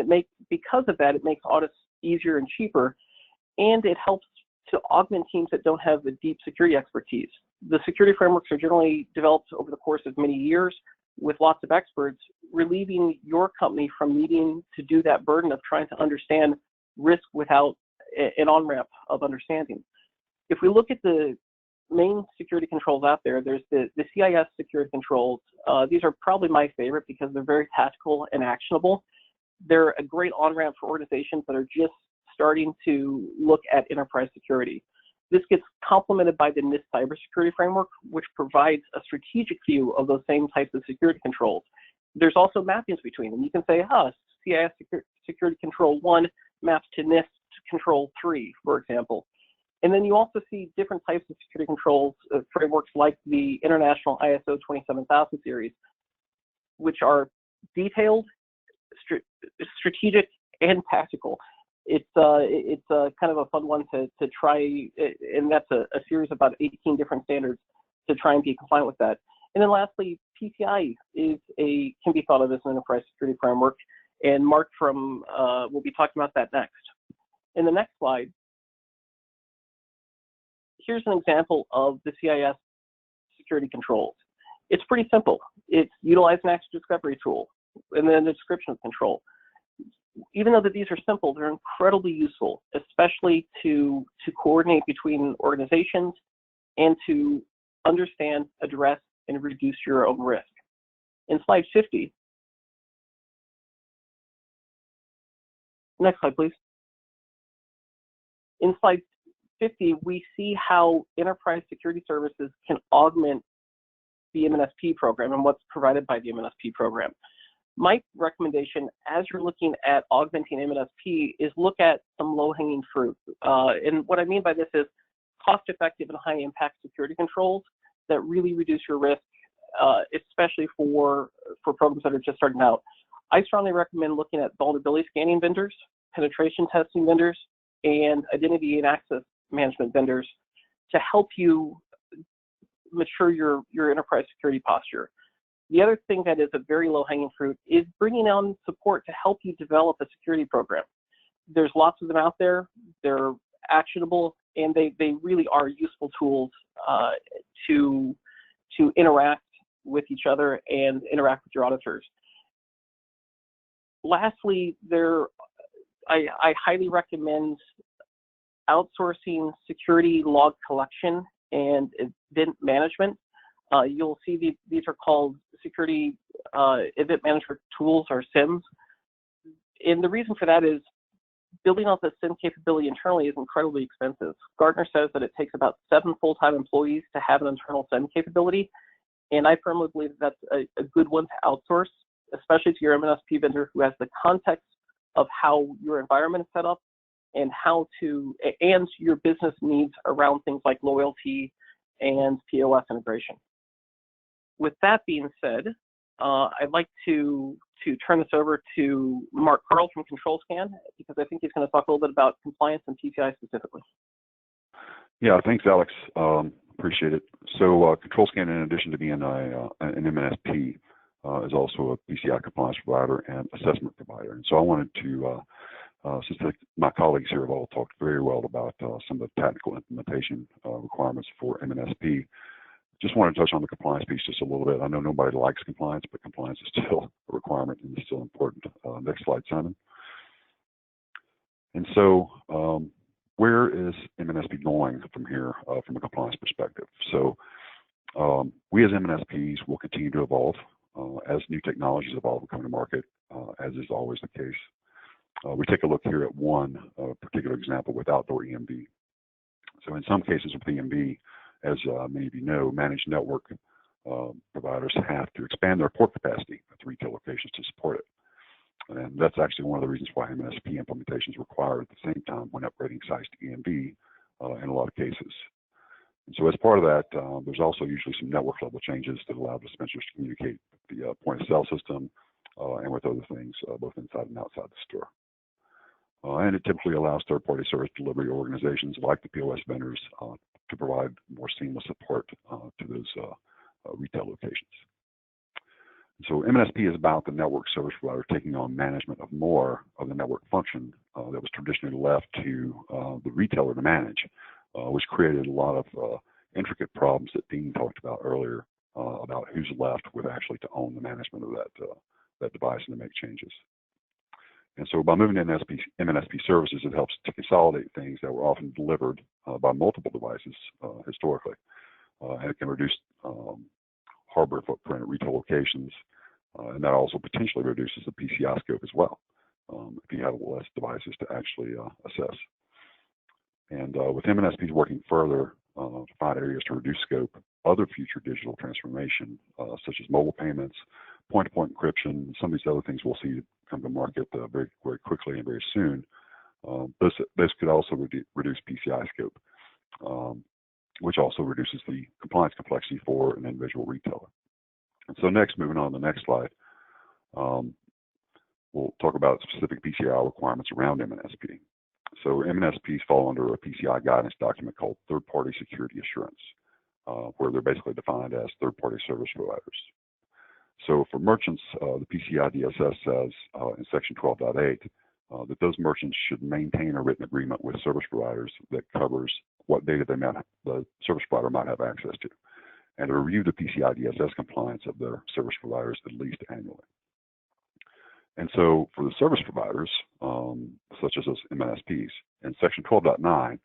because of that, it makes audits easier and cheaper, and it helps to augment teams that don't have a deep security expertise. The security frameworks are generally developed over the course of many years with lots of experts, relieving your company from needing to do that burden of trying to understand risk without an on-ramp of understanding. If we look at the main security controls out there, there's the CIS security controls. These are probably my favorite because they're very tactical and actionable. They're a great on-ramp for organizations that are just starting to look at enterprise security. This gets complemented by the NIST cybersecurity framework, which provides a strategic view of those same types of security controls. There's also mappings between them. You can say, CIS security control 1 maps to NIST control 3, for example. And then you also see different types of security controls frameworks like the International ISO 27000 series, which are detailed, strategic, and tactical. It's kind of a fun one to try, and that's a series of about 18 different standards to try and be compliant with that. And then lastly, PCI can be thought of as an enterprise security framework, and Mark will be talking about that next. In the next slide, here's an example of the CIS security controls. It's pretty simple. It's utilize an access discovery tool, and then the description of control. Even though these are simple, they're incredibly useful, especially to coordinate between organizations and to understand, address, and reduce your own risk. In slide 50, next slide, please. In slide 50, we see how enterprise security services can augment the MNSP program and what's provided by the MNSP program. My recommendation, as you're looking at augmenting MNSP, is look at some low-hanging fruit. And what I mean by this is cost-effective and high-impact security controls that really reduce your risk, especially for programs that are just starting out. I strongly recommend looking at vulnerability scanning vendors, penetration testing vendors, and identity and access management vendors to help you mature your enterprise security posture. The other thing that is a very low-hanging fruit is bringing on support to help you develop a security program. There's lots of them out there. They're actionable, and they really are useful tools to interact with each other and interact with your auditors. Lastly, I highly recommend outsourcing security log collection and event management. You'll see these are called security event management tools, or SIMs. And the reason for that is building out the SIM capability internally is incredibly expensive. Gartner says that it takes about 7 full-time employees to have an internal SIM capability. And I firmly believe that's a good one to outsource, especially to your MNSP vendor who has the context of how your environment is set up and and your business needs around things like loyalty and POS integration. With that being said, I'd like to turn this over to Mark Carl from ControlScan, because I think he's going to talk a little bit about compliance and PCI specifically. Yeah, thanks, Alex. Appreciate it. So ControlScan, in addition to being an MNSP, is also a PCI compliance provider and assessment provider. And so I wanted to, since my colleagues here have all talked very well about some of the technical implementation requirements for MNSP, just want to touch on the compliance piece just a little bit. I know nobody likes compliance, but compliance is still a requirement and it's still important. Next slide, Simon. And so where is MNSP going from here from a compliance perspective? So we as MNSPs will continue to evolve. as new technologies evolve and come to market, as is always the case. We take a look here at one particular example with outdoor EMV. So in some cases with EMV, as many of you know, managed network providers have to expand their port capacity at the retail locations to support it. And that's actually one of the reasons why MNSP implementation is required at the same time when upgrading sites to EMV in a lot of cases. And so as part of that, there's also usually some network level changes that allow dispensers to communicate with the point of sale system and with other things, both inside and outside the store. And it typically allows third-party service delivery organizations like the POS vendors to provide more seamless support to those retail locations. So MNSP is about the network service provider taking on management of more of the network function that was traditionally left to the retailer to manage, which created a lot of intricate problems that Dean talked about earlier about who's left with actually to own the management of that device and to make changes. And so by moving to MNSP services, it helps to consolidate things that were often delivered by multiple devices historically. And it can reduce hardware footprint at retail locations. And that also potentially reduces the PCI scope as well, if you have less devices to actually assess. And with MNSPs working further to find areas to reduce scope, other future digital transformation, such as mobile payments, point-to-point encryption, some of these other things we'll see come to market very, very quickly and very soon. This could also reduce PCI scope, which also reduces the compliance complexity for an individual retailer. And so next, moving on to the next slide, we'll talk about specific PCI requirements around MNSP. So MNSPs fall under a PCI guidance document called Third-Party Security Assurance, where they're basically defined as third-party service providers. So for merchants, the PCI DSS says in section 12.8 that those merchants should maintain a written agreement with service providers that covers what data the service provider might have access to, and to review the PCI DSS compliance of their service providers at least annually. And so for the service providers, such as those MNSPs, in section 12.9,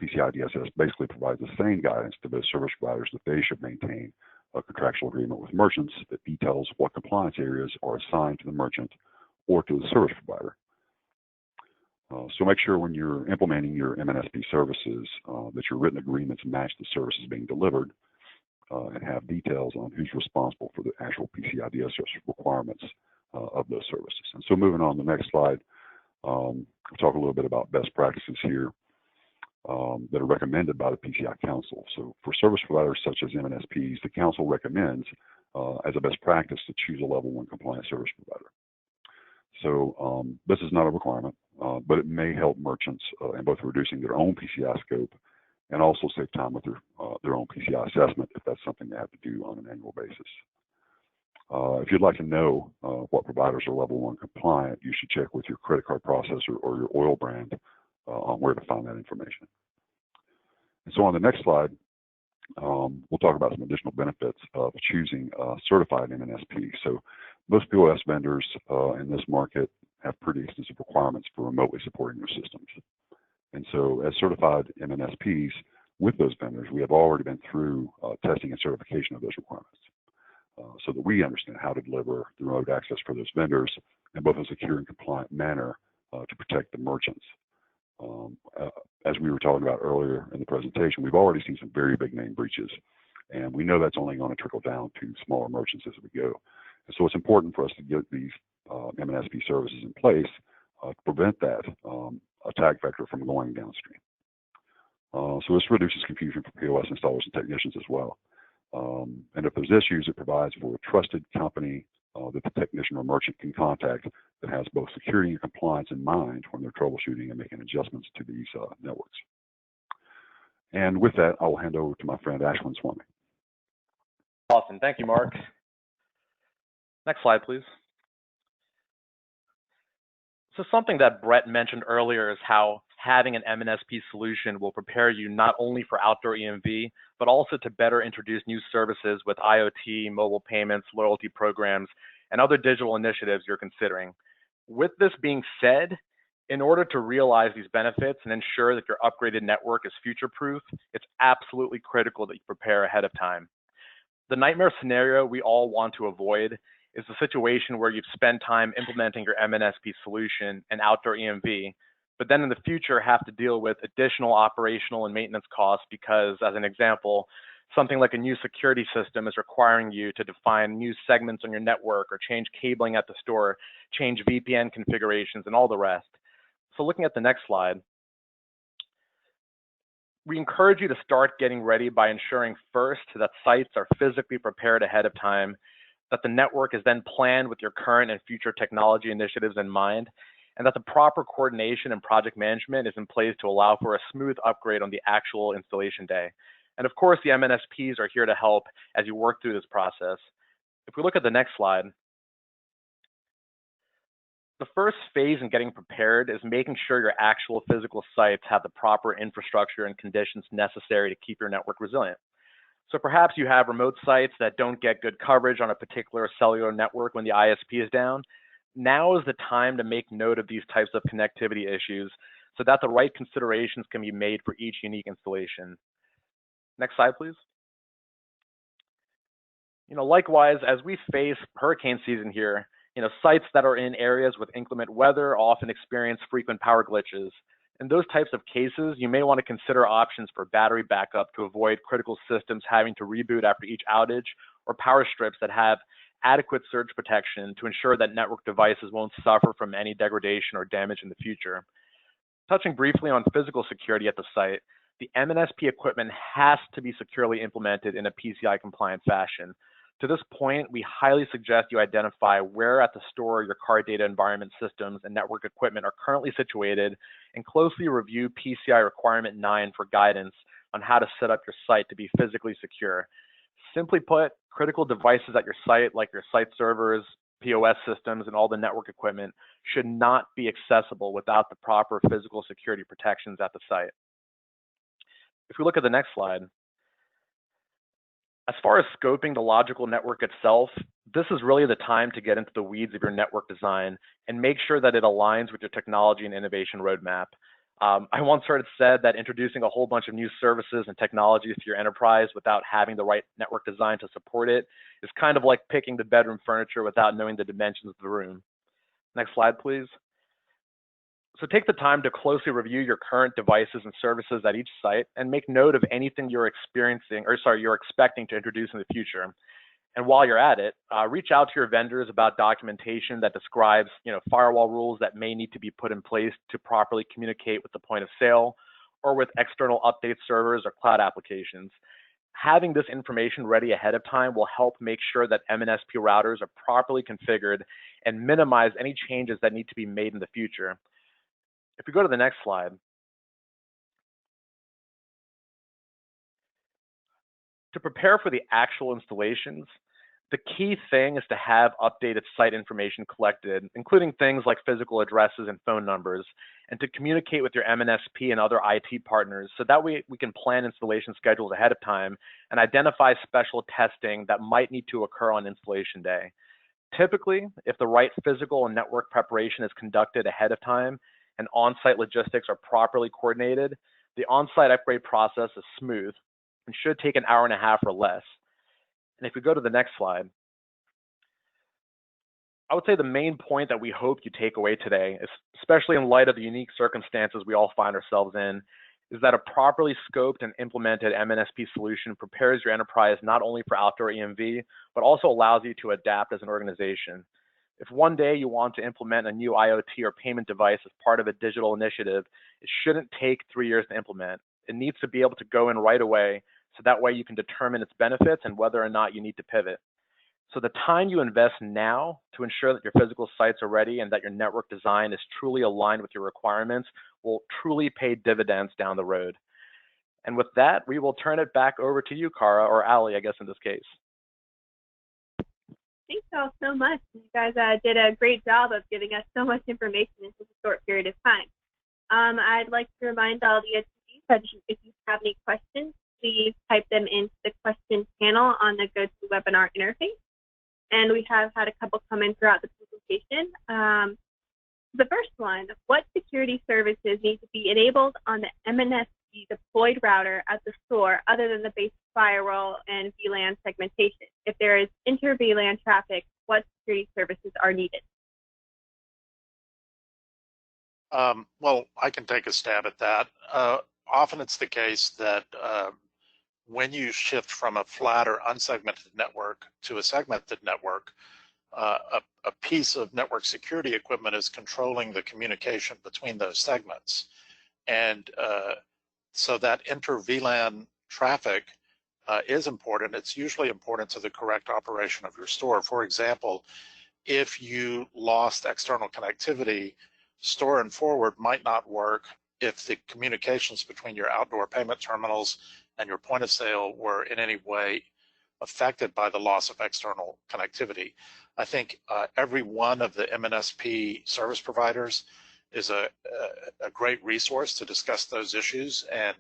PCI DSS basically provides the same guidance to those service providers that they should maintain a contractual agreement with merchants that details what compliance areas are assigned to the merchant or to the service provider. So make sure when you're implementing your MNSP services that your written agreements match the services being delivered and have details on who's responsible for the actual PCI DSS requirements of those services. And so moving on to the next slide, we'll talk a little bit about best practices here that are recommended by the PCI Council. So for service providers such as MNSPs, the Council recommends as a best practice to choose a level 1 compliant service provider. So this is not a requirement, but it may help merchants in both reducing their own PCI scope and also save time with their own PCI assessment if that's something they have to do on an annual basis. If you'd like to know what providers are level 1 compliant, you should check with your credit card processor or your oil brand on where to find that information. And so on the next slide, we'll talk about some additional benefits of choosing a certified MNSP. So most POS vendors in this market have pretty extensive requirements for remotely supporting their systems. And so as certified MNSPs with those vendors, we have already been through testing and certification of those requirements so that we understand how to deliver the remote access for those vendors in both a secure and compliant manner to protect the merchants. As we were talking about earlier in the presentation, we've already seen some very big name breaches, and we know that's only going to trickle down to smaller merchants as we go. And so it's important for us to get these MNSP services in place to prevent that attack vector from going downstream. So this reduces confusion for POS installers and technicians as well. And if there's issues, it provides for a trusted company that the technician or merchant can contact that has both security and compliance in mind when they're troubleshooting and making adjustments to these networks. And with that, I will hand over to my friend Ashwin Swami. Awesome. Thank you, Mark. Next slide, please. So something that Brett mentioned earlier is how having an MNSP solution will prepare you not only for outdoor EMV, but also to better introduce new services with IoT, mobile payments, loyalty programs, and other digital initiatives you're considering. With this being said, in order to realize these benefits and ensure that your upgraded network is future-proof, it's absolutely critical that you prepare ahead of time. The nightmare scenario we all want to avoid is the situation where you've spent time implementing your MNSP solution and outdoor EMV, but then in the future have to deal with additional operational and maintenance costs because, as an example, something like a new security system is requiring you to define new segments on your network or change cabling at the store, change VPN configurations, and all the rest. So looking at the next slide, we encourage you to start getting ready by ensuring first that sites are physically prepared ahead of time, that the network is then planned with your current and future technology initiatives in mind, and that the proper coordination and project management is in place to allow for a smooth upgrade on the actual installation day. And of course, the MNSPs are here to help as you work through this process. If we look at the next slide, the first phase in getting prepared is making sure your actual physical sites have the proper infrastructure and conditions necessary to keep your network resilient. So perhaps you have remote sites that don't get good coverage on a particular cellular network when the ISP is down. Now is the time to make note of these types of connectivity issues so that the right considerations can be made for each unique installation. Next slide, please. Likewise, as we face hurricane season here, sites that are in areas with inclement weather often experience frequent power glitches. In those types of cases, you may want to consider options for battery backup to avoid critical systems having to reboot after each outage, or power strips that have adequate surge protection to ensure that network devices won't suffer from any degradation or damage in the future. Touching briefly on physical security at the site, the MNSP equipment has to be securely implemented in a PCI compliant fashion. To this point, we highly suggest you identify where at the store your card data environment systems and network equipment are currently situated, and closely review PCI requirement 9 for guidance on how to set up your site to be physically secure. Simply put, critical devices at your site, like your site servers, POS systems, and all the network equipment, should not be accessible without the proper physical security protections at the site. If we look at the next slide, as far as scoping the logical network itself, this is really the time to get into the weeds of your network design and make sure that it aligns with your technology and innovation roadmap. I once heard it said that introducing a whole bunch of new services and technologies to your enterprise without having the right network design to support it is kind of like picking the bedroom furniture without knowing the dimensions of the room. Next slide, please. So take the time to closely review your current devices and services at each site and make note of anything you're expecting to introduce in the future. And while you're at it, reach out to your vendors about documentation that describes, firewall rules that may need to be put in place to properly communicate with the point of sale or with external update servers or cloud applications. Having this information ready ahead of time will help make sure that MNSP routers are properly configured and minimize any changes that need to be made in the future. If we go to the next slide, to prepare for the actual installations, the key thing is to have updated site information collected, including things like physical addresses and phone numbers, and to communicate with your MNSP and other IT partners so that we can plan installation schedules ahead of time and identify special testing that might need to occur on installation day. Typically, if the right physical and network preparation is conducted ahead of time and on-site logistics are properly coordinated, the on-site upgrade process is smooth and should take an hour and a half or less. And if we go to the next slide, I would say the main point that we hope you take away today, especially in light of the unique circumstances we all find ourselves in, is that a properly scoped and implemented MNSP solution prepares your enterprise not only for outdoor EMV, but also allows you to adapt as an organization. If one day you want to implement a new IoT or payment device as part of a digital initiative, it shouldn't take 3 years to implement. It needs to be able to go in right away, so that way you can determine its benefits and whether or not you need to pivot. So the time you invest now to ensure that your physical sites are ready and that your network design is truly aligned with your requirements will truly pay dividends down the road. And with that, we will turn it back over to you, Kara, or Ali, I guess in this case. Thanks all so much. You guys did a great job of giving us so much information in such a short period of time. I'd like to remind all the attendees that if you have any questions, please type them into the questions panel on the GoToWebinar interface. And we have had a couple come in throughout the presentation. The first one, what security services need to be enabled on the MNSP deployed router at the store other than the basic firewall, and VLAN segmentation? If there is inter-VLAN traffic, what security services are needed? Well, I can take a stab at that. Often it's the case that when you shift from a flat or unsegmented network to a segmented network, a piece of network security equipment is controlling the communication between those segments. And so that inter-VLAN traffic is important. It's usually important to the correct operation of your store. For example, if you lost external connectivity, store and forward might not work if the communications between your outdoor payment terminals and your point of sale were in any way affected by the loss of external connectivity. I think every one of the MNSP service providers is a great resource to discuss those issues, and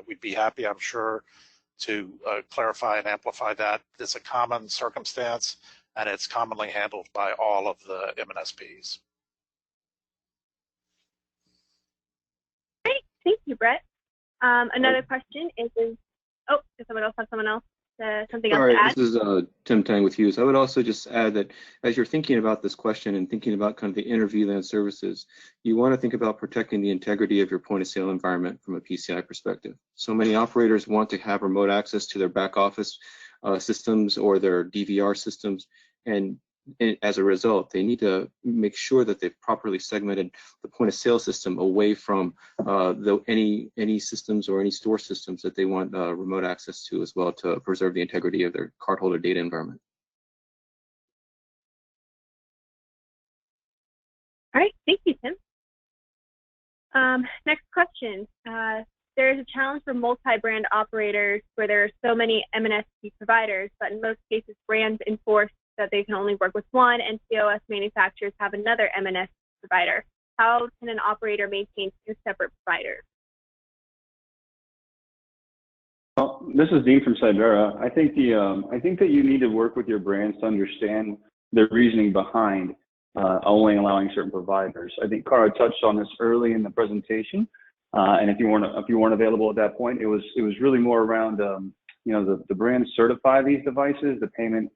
we'd be happy, I'm sure, to clarify and amplify that. It's a common circumstance, and it's commonly handled by all of the MNSPs. Great, thank you, Brett. Another question is, oh, does someone else have something else? Something else to add? This is Tim Tang with Hughes. I would also just add that as you're thinking about this question and thinking about kind of the inter-VLAN services, you want to think about protecting the integrity of your point of sale environment from a PCI perspective. So many operators want to have remote access to their back office systems or their DVR systems, and as a result, they need to make sure that they've properly segmented the point of sale system away from any systems or any store systems that they want remote access to as well, to preserve the integrity of their cardholder data environment. All right, thank you, Tim. Next question. There is a challenge for multi-brand operators where there are so many MNSP providers, but in most cases, brands enforce that they can only work with one, and POS manufacturers have another MNSP provider. How can an operator maintain two separate providers? Well, this is Dean from Cybera. I think that you need to work with your brands to understand the reasoning behind only allowing certain providers. I think Cara touched on this early in the presentation, and if you weren't available at that point, it was really more around the brands certify these devices, the payment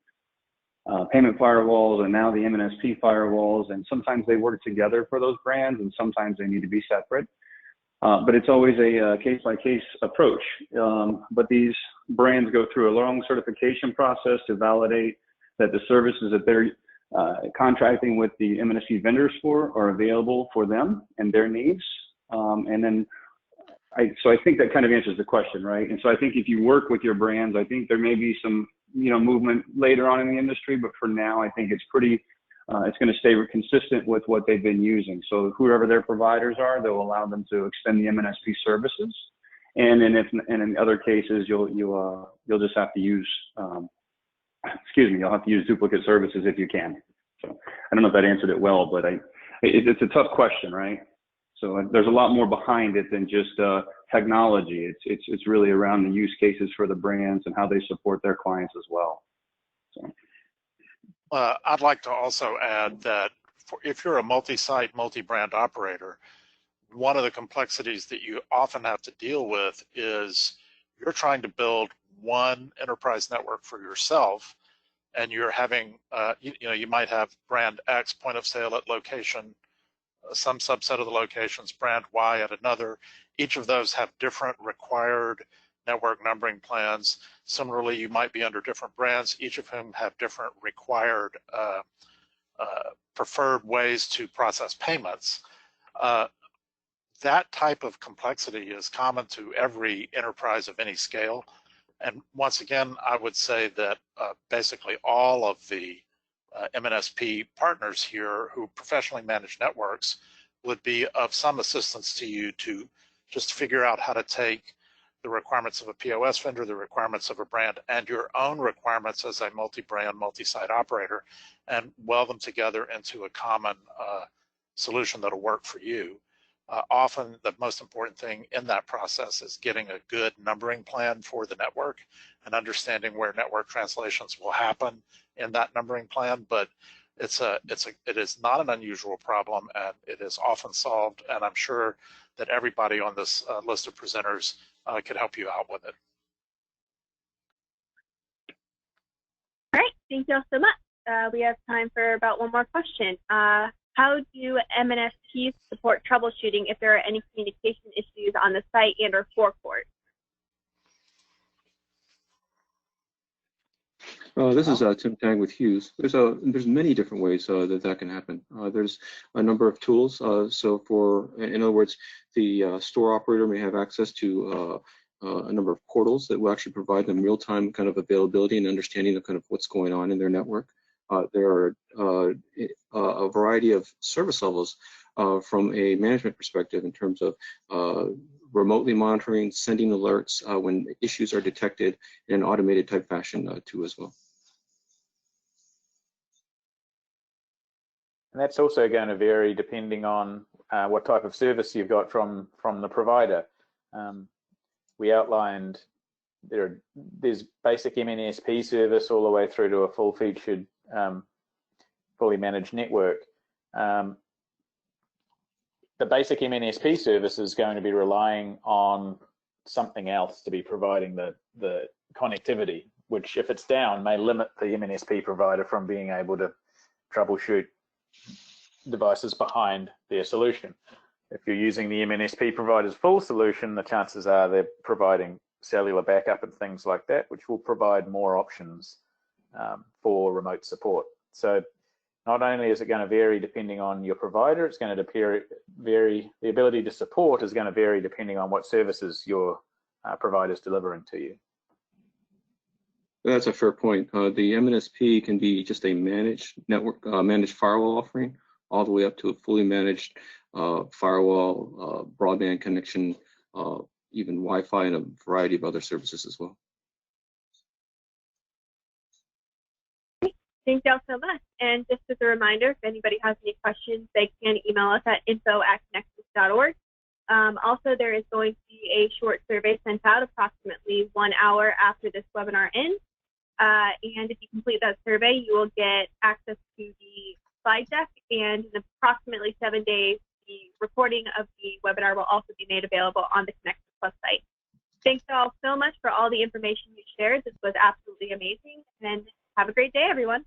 firewalls, and now the MNSP firewalls, and sometimes they work together for those brands, and sometimes they need to be separate. But it's always a case-by-case approach. But these brands go through a long certification process to validate that the services that they're contracting with the MNSP vendors for are available for them and their needs. And then, so I think that kind of answers the question, right? And so I think if you work with your brands, I think there may be some movement later on in the industry, but for now, I think it's pretty, it's going to stay consistent with what they've been using. So whoever their providers are, they'll allow them to extend the MNSP services. And in other cases, you'll just have to use, you'll have to use duplicate services if you can. So I don't know if that answered it well, but it's a tough question, right? So there's a lot more behind it than just technology. It's really around the use cases for the brands and how they support their clients as well. So. I'd like to also add that if you're a multi-site, multi-brand operator, one of the complexities that you often have to deal with is you're trying to build one enterprise network for yourself, and you're having, you might have brand X point of sale at location, some subset of the locations, brand Y at another. Each of those have different required network numbering plans. Similarly, you might be under different brands, each of whom have different required preferred ways to process payments. That type of complexity is common to every enterprise of any scale. And once again, I would say that basically all of the MNSP partners here who professionally manage networks would be of some assistance to you to just figure out how to take the requirements of a POS vendor, the requirements of a brand, and your own requirements as a multi-brand, multi-site operator, and weld them together into a common solution that'll work for you. Often the most important thing in that process is getting a good numbering plan for the network and understanding where network translations will happen in that numbering plan. But it is not an unusual problem, and it is often solved, and I'm sure that everybody on this list of presenters could help you out with it. All right, thank you all so much. We have time for about one more question. How do MNSPs support troubleshooting if there are any communication issues on the site and or forecourt? This is Tim Tang with Hughes. There's many different ways that can happen. There's a number of tools. So in other words, the store operator may have access to a number of portals that will actually provide them real-time kind of availability and understanding of kind of what's going on in their network. There are a variety of service levels from a management perspective in terms of remotely monitoring, sending alerts when issues are detected in an automated type fashion too as well. And that's also going to vary depending on what type of service you've got from the provider. We outlined there's basic MNSP service all the way through to a full-featured, fully managed network. The basic MNSP service is going to be relying on something else to be providing the connectivity, which if it's down may limit the MNSP provider from being able to troubleshoot devices behind their solution. If you're using the MNSP provider's full solution, the chances are they're providing cellular backup and things like that, which will provide more options for remote support. So not only is it going to vary depending on your provider, it's going to vary, the ability to support is going to vary depending on what services your provider is delivering to you. That's a fair point. The MNSP can be just a managed network, managed firewall offering, all the way up to a fully managed firewall, broadband connection, even Wi-Fi, and a variety of other services as well. Thank y'all so much. And just as a reminder, if anybody has any questions, they can email us at info@conexxus.org. Also, there is going to be a short survey sent out approximately 1 hour after this webinar ends. And if you complete that survey, you will get access to the slide deck, and in approximately 7 days, the recording of the webinar will also be made available on the Conexxus website. Thanks all so much for all the information you shared. This was absolutely amazing, and have a great day, everyone.